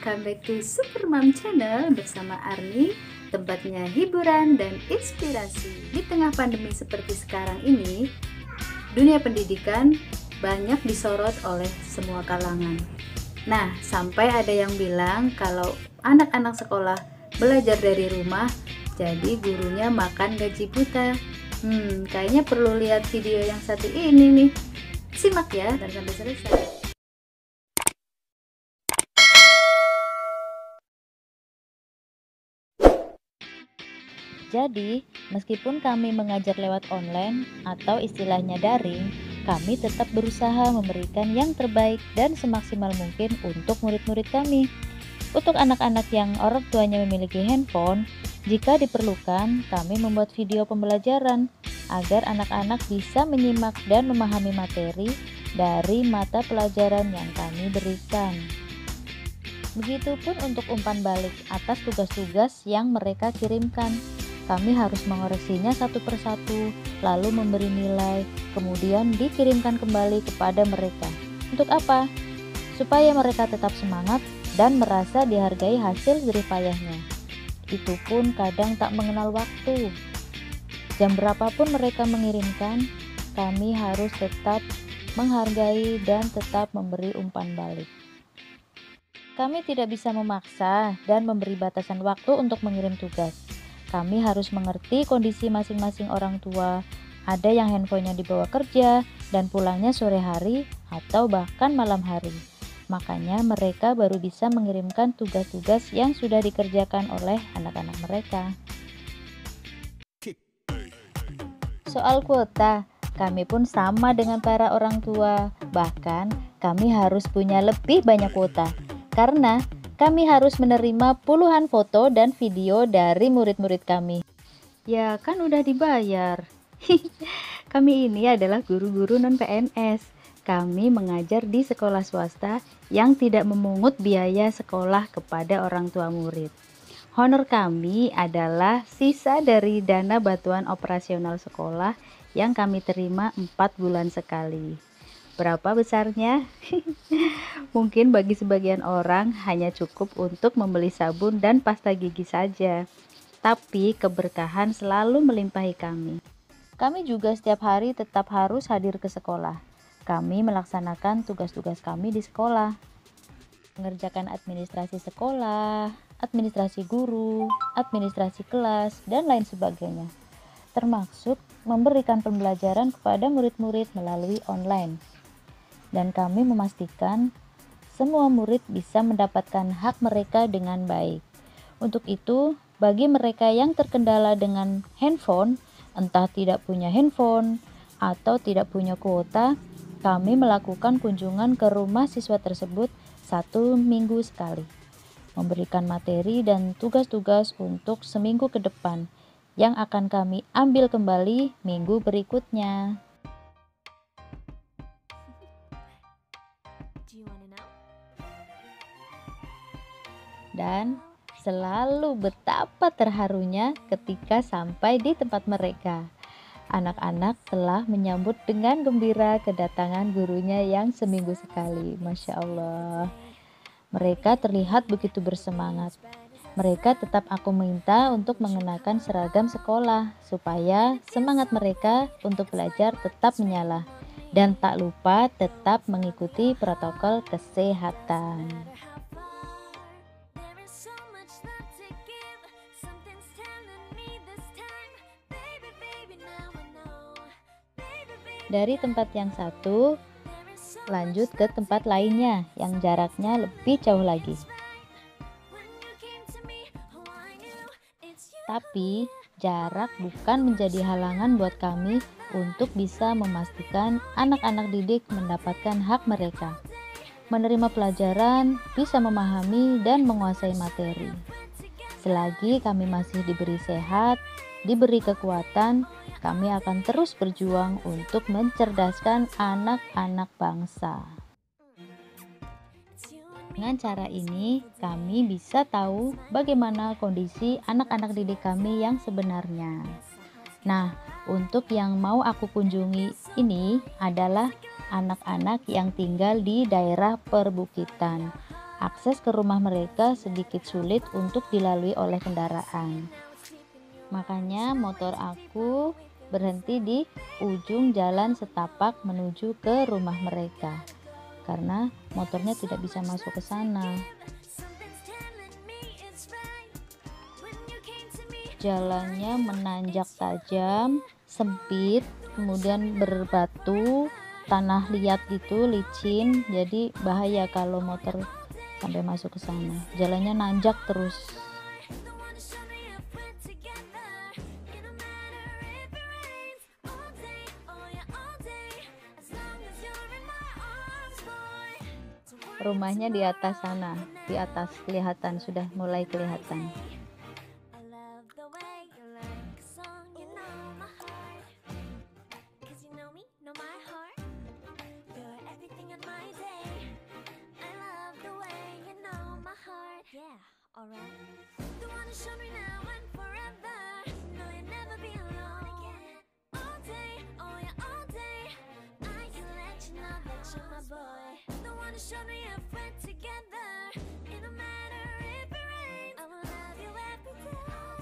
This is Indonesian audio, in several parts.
welcome back to Super Mom Channel bersama Arni, tempatnya hiburan dan inspirasi. Di tengah pandemi seperti sekarang ini, dunia pendidikan banyak disorot oleh semua kalangan. Nah, sampai ada yang bilang kalau anak-anak sekolah belajar dari rumah, jadi gurunya makan gaji buta. Kayaknya perlu lihat video yang satu ini nih. Simak ya dan sampai selesai. Jadi, meskipun kami mengajar lewat online atau istilahnya daring, kami tetap berusaha memberikan yang terbaik dan semaksimal mungkin untuk murid-murid kami. Untuk anak-anak yang orang tuanya memiliki handphone, jika diperlukan, kami membuat video pembelajaran agar anak-anak bisa menyimak dan memahami materi dari mata pelajaran yang kami berikan. Begitupun untuk umpan balik atas tugas-tugas yang mereka kirimkan. Kami harus mengoreksinya satu persatu, lalu memberi nilai, kemudian dikirimkan kembali kepada mereka. Untuk apa? Supaya mereka tetap semangat dan merasa dihargai hasil jerih payahnya. Itu pun kadang tak mengenal waktu. Jam berapapun mereka mengirimkan, kami harus tetap menghargai dan tetap memberi umpan balik. Kami tidak bisa memaksa dan memberi batasan waktu untuk mengirim tugas. Kami harus mengerti kondisi masing-masing orang tua. Ada yang handphonenya dibawa kerja dan pulangnya sore hari atau bahkan malam hari. Makanya mereka baru bisa mengirimkan tugas-tugas yang sudah dikerjakan oleh anak-anak mereka. Soal kuota, kami pun sama dengan para orang tua. Bahkan kami harus punya lebih banyak kuota. Karena kami harus menerima puluhan foto dan video dari murid-murid kami. Ya kan udah dibayar. Kami ini adalah guru-guru non-PNS. Kami mengajar di sekolah swasta yang tidak memungut biaya sekolah kepada orang tua murid. Honor kami adalah sisa dari dana bantuan operasional sekolah yang kami terima 4 bulan sekali. Berapa besarnya? Mungkin bagi sebagian orang hanya cukup untuk membeli sabun dan pasta gigi saja. Tapi keberkahan selalu melimpahi kami. Kami juga setiap hari tetap harus hadir ke sekolah. Kami melaksanakan tugas-tugas kami di sekolah. Mengerjakan administrasi sekolah, administrasi guru, administrasi kelas, dan lain sebagainya. Termasuk memberikan pembelajaran kepada murid-murid melalui online. Dan kami memastikan semua murid bisa mendapatkan hak mereka dengan baik. Untuk itu, bagi mereka yang terkendala dengan handphone, entah tidak punya handphone atau tidak punya kuota, kami melakukan kunjungan ke rumah siswa tersebut 1 minggu sekali, memberikan materi dan tugas-tugas untuk seminggu ke depan yang akan kami ambil kembali minggu berikutnya. Dan selalu betapa terharunya ketika sampai di tempat mereka. Anak-anak telah menyambut dengan gembira kedatangan gurunya yang seminggu sekali. Masya Allah. Mereka terlihat begitu bersemangat. Mereka tetap aku minta untuk mengenakan seragam sekolah supaya semangat mereka untuk belajar tetap menyala. Dan tak lupa tetap mengikuti protokol kesehatan. Dari tempat yang satu, lanjut ke tempat lainnya yang jaraknya lebih jauh lagi. Tapi, jarak bukan menjadi halangan buat kami untuk bisa memastikan anak-anak didik mendapatkan hak mereka. Menerima pelajaran, bisa memahami dan menguasai materi. Selagi kami masih diberi sehat, diberi kekuatan, kami akan terus berjuang untuk mencerdaskan anak-anak bangsa. Dengan cara ini, kami bisa tahu bagaimana kondisi anak-anak didik kami yang sebenarnya. Nah, untuk yang mau aku kunjungi ini adalah anak-anak yang tinggal di daerah perbukitan. akses ke rumah mereka sedikit sulit untuk dilalui oleh kendaraan. Makanya motor aku berhenti di ujung jalan setapak menuju ke rumah mereka, karena motornya tidak bisa masuk ke sana. Jalannya menanjak tajam, sempit, kemudian berbatu, tanah liat gitu, licin, jadi bahaya kalau motor sampai masuk ke sana. Jalannya nanjak terus. Rumahnya di atas sana, di atas kelihatan, sudah mulai kelihatan.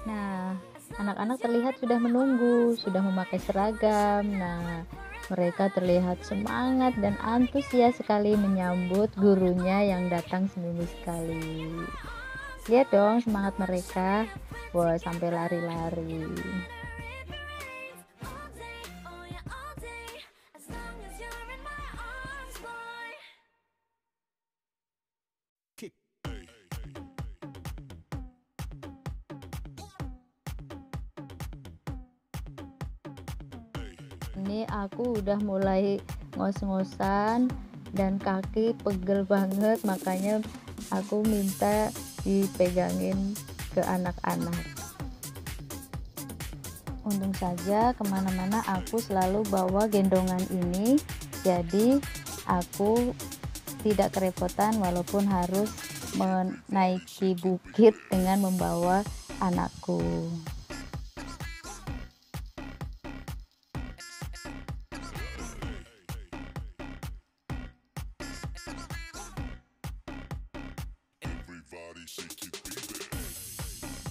Nah, anak-anak terlihat sudah menunggu, sudah memakai seragam. Nah, mereka terlihat semangat dan antusias sekali menyambut gurunya yang datang seminggu sekali. Lihat dong semangat mereka. Wah, sampai lari-lari. Ini aku udah mulai ngos-ngosan dan kaki pegel banget, makanya aku minta dipegangin ke anak-anak. Untung saja kemana-mana aku selalu bawa gendongan ini, jadi aku tidak kerepotan walaupun harus menaiki bukit dengan membawa anakku.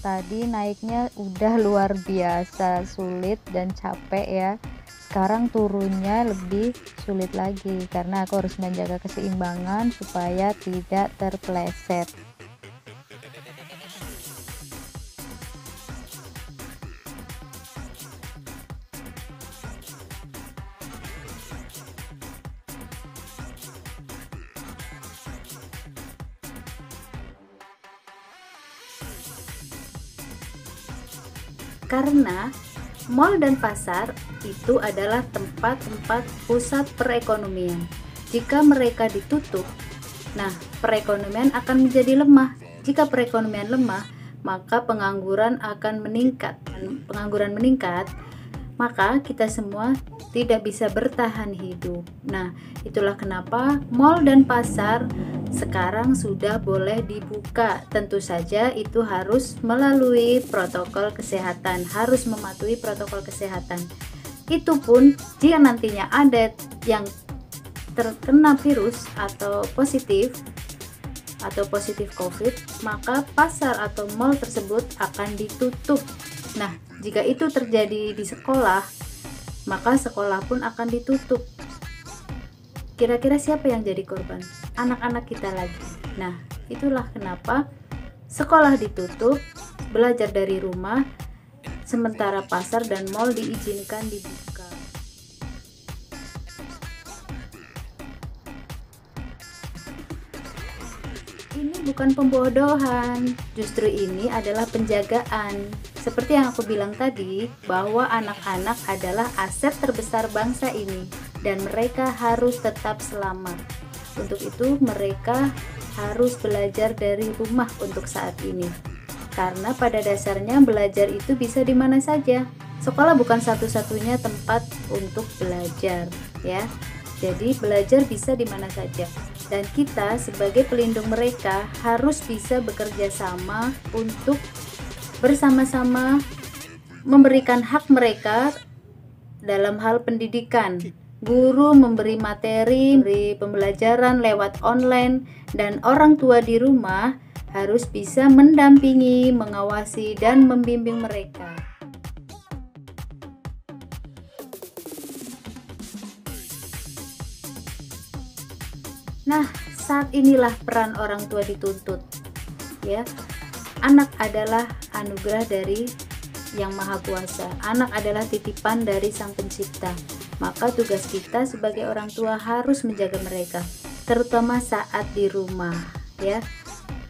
Tadi naiknya udah luar biasa sulit dan capek ya. Sekarang turunnya lebih sulit lagi karena aku harus menjaga keseimbangan supaya tidak terpeleset. Karena mal dan pasar itu adalah tempat-tempat pusat perekonomian. Jika mereka ditutup, nah perekonomian akan menjadi lemah. Jika perekonomian lemah, maka pengangguran akan meningkat. Pengangguran meningkat, maka kita semua tidak bisa bertahan hidup. Nah, itulah kenapa mal dan pasar sekarang sudah boleh dibuka. Tentu saja itu harus melalui protokol kesehatan, harus mematuhi protokol kesehatan. Itu pun jika nantinya ada yang terkena virus atau positif COVID, maka pasar atau mal tersebut akan ditutup. Nah, jika itu terjadi di sekolah, maka sekolah pun akan ditutup. Kira-kira siapa yang jadi korban? Anak-anak kita lagi. Nah, itulah kenapa sekolah ditutup, belajar dari rumah, sementara pasar dan mal diizinkan dibuka. Ini bukan pembodohan, justru ini adalah penjagaan. Seperti yang aku bilang tadi, bahwa anak-anak adalah aset terbesar bangsa ini dan mereka harus tetap selamat. Untuk itu mereka harus belajar dari rumah untuk saat ini. Karena pada dasarnya belajar itu bisa di mana saja. Sekolah bukan satu-satunya tempat untuk belajar, ya. Jadi belajar bisa di mana saja. Dan kita sebagai pelindung mereka harus bisa bekerja sama untuk bersama-sama memberikan hak mereka dalam hal pendidikan. guru memberi materi, memberi pembelajaran lewat online, dan orang tua di rumah harus bisa mendampingi, mengawasi, dan membimbing mereka. Nah, saat inilah peran orang tua dituntut. Ya, anak adalah anugerah dari Yang Maha Kuasa. Anak adalah titipan dari Sang Pencipta. Maka tugas kita sebagai orang tua harus menjaga mereka, terutama saat di rumah, ya.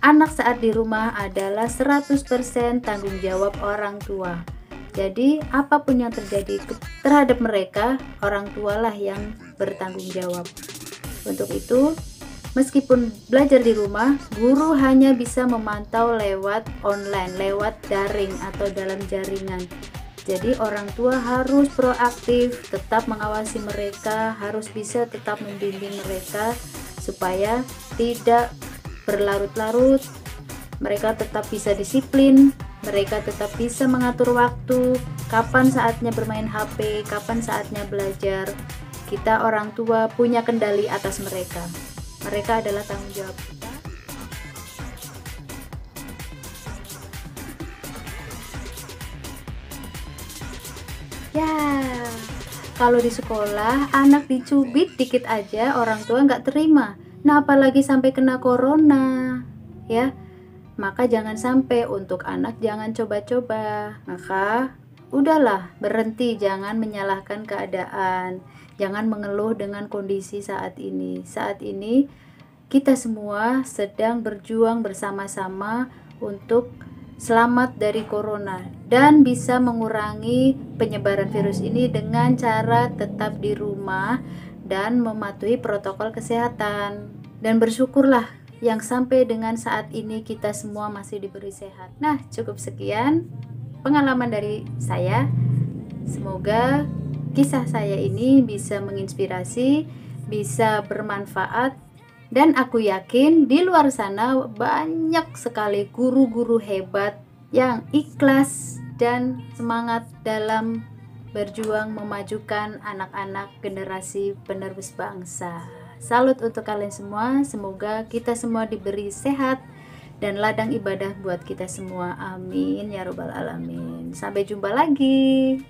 Anak saat di rumah adalah 100% tanggung jawab orang tua. Jadi, apapun yang terjadi terhadap mereka, orang tualah yang bertanggung jawab. Untuk itu, meskipun belajar di rumah, guru hanya bisa memantau lewat online, lewat daring atau dalam jaringan. Jadi orang tua harus proaktif, tetap mengawasi mereka, harus bisa tetap membimbing mereka supaya tidak berlarut-larut. Mereka tetap bisa disiplin, mereka tetap bisa mengatur waktu, kapan saatnya bermain HP, kapan saatnya belajar. Kita orang tua punya kendali atas mereka. Mereka adalah tanggung jawab kita. Ya, kalau di sekolah anak dicubit dikit aja orang tua nggak terima. Nah, apalagi sampai kena corona, ya. Maka jangan sampai, untuk anak jangan coba-coba. Maka udahlah, berhenti, jangan menyalahkan keadaan. Jangan mengeluh dengan kondisi saat ini. Saat ini kita semua sedang berjuang bersama-sama untuk selamat dari corona dan bisa mengurangi penyebaran virus ini dengan cara tetap di rumah dan mematuhi protokol kesehatan. Dan bersyukurlah yang sampai dengan saat ini kita semua masih diberi sehat. Nah, cukup sekian pengalaman dari saya. Semoga kisah saya ini bisa menginspirasi, bisa bermanfaat, dan aku yakin di luar sana banyak sekali guru-guru hebat yang ikhlas dan semangat dalam berjuang memajukan anak-anak generasi penerus bangsa. Salut untuk kalian semua, semoga kita semua diberi sehat dan ladang ibadah buat kita semua. Amin ya robbal alamin. Sampai jumpa lagi.